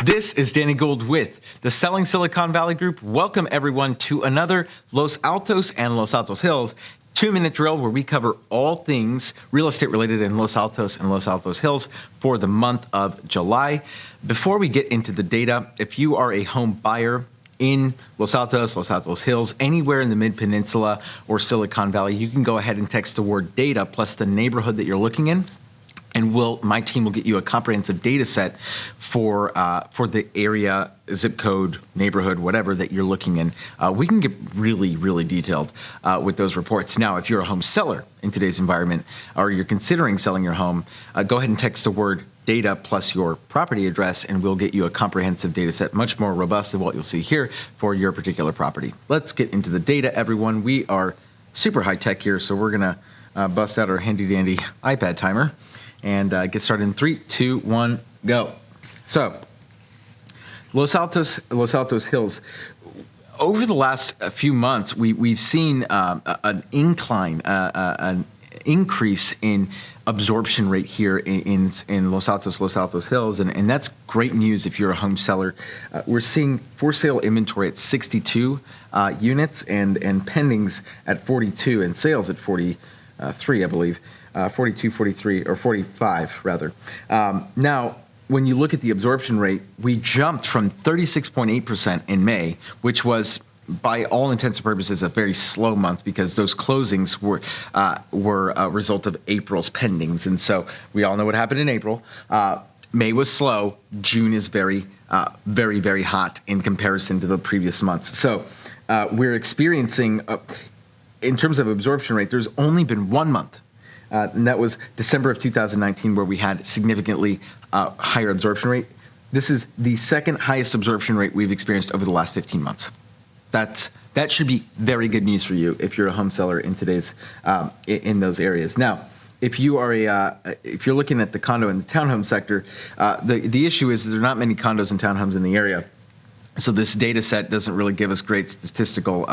This is Danny Gould with the Selling Silicon Valley Group. Welcome everyone to another Los Altos and Los Altos Hills 2-minute drill where we cover all things real estate related in Los Altos and Los Altos Hills for the month of July. Before we get into the data, if you are a home buyer in Los Altos Hills, anywhere in the Mid-Peninsula or Silicon Valley, you can go ahead and text the word data plus the neighborhood that you're looking in. And my team will get you a comprehensive data set for the area, zip code, neighborhood, whatever that you're looking in. We can get really, really detailed with those reports. Now, if you're a home seller in today's environment, or you're considering selling your home, go ahead and text the word data plus your property address, and we'll get you a comprehensive data set, much more robust than what you'll see here for your particular property. Let's get into the data, everyone. We are super high tech here, so we're gonna bust out our handy dandy iPad timer and get started in 3, 2, 1, go. So, Los Altos Hills. Over the last few months, we've seen an incline, an increase in absorption rate here in Los Altos Hills, and that's great news if you're a home seller. We're seeing for sale inventory at 62 units and pendings at 42 and sales at 43, I believe. 42, 43, or 45 rather. Now, when you look at the absorption rate, we jumped from 36.8% in May, which was by all intents and purposes a very slow month because those closings were a result of April's pendings. And so we all know what happened in April. May was slow. June is very, very hot in comparison to the previous months. So we're experiencing, in terms of absorption rate, there's only been 1 month. And that was December of 2019, where we had significantly higher absorption rate. This is the second highest absorption rate we've experienced over the last 15 months. That should be very good news for you if you're a home seller in today's in those areas. Now, if you are if you're looking at the condo and the townhome sector, the issue is there are not many condos and townhomes in the area, so this data set doesn't really give us great statistical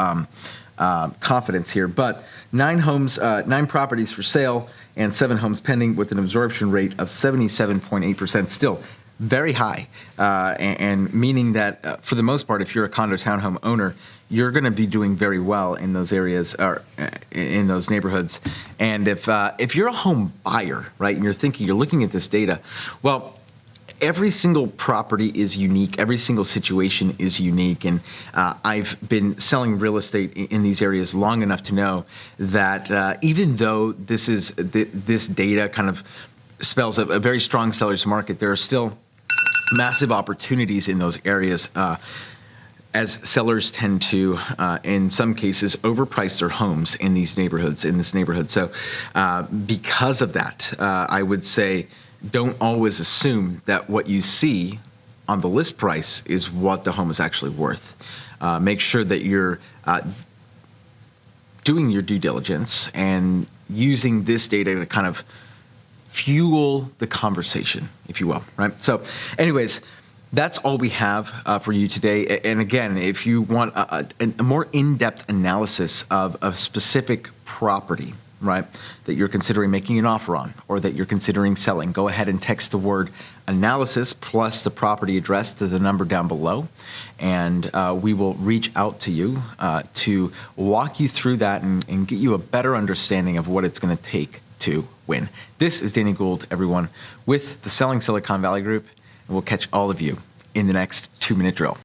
confidence here, but 9 properties for sale and 7 homes pending with an absorption rate of 77.8%, still very high, and meaning that for the most part, if you're a condo townhome owner, you're going to be doing very well in those areas or in those neighborhoods. And if you're a home buyer, right, and you're looking at this data, well, every single property is unique. Every single situation is unique. And I've been selling real estate in these areas long enough to know that even though this data kind of spells a very strong seller's market, there are still massive opportunities in those areas as sellers tend to, in some cases, overprice their homes in this neighborhood. So because of that, I would say, don't always assume that what you see on the list price is what the home is actually worth. Make sure that you're doing your due diligence and using this data to kind of fuel the conversation, if you will, right? So anyways, that's all we have for you today. And again, if you want a more in-depth analysis of a specific property, right, that you're considering making an offer on or that you're considering selling, go ahead and text the word analysis plus the property address to the number down below, and we will reach out to you to walk you through that and get you a better understanding of what it's going to take to win. This is Danny Gould, everyone, with the Selling Silicon Valley Group, and we'll catch all of you in the next 2-minute drill.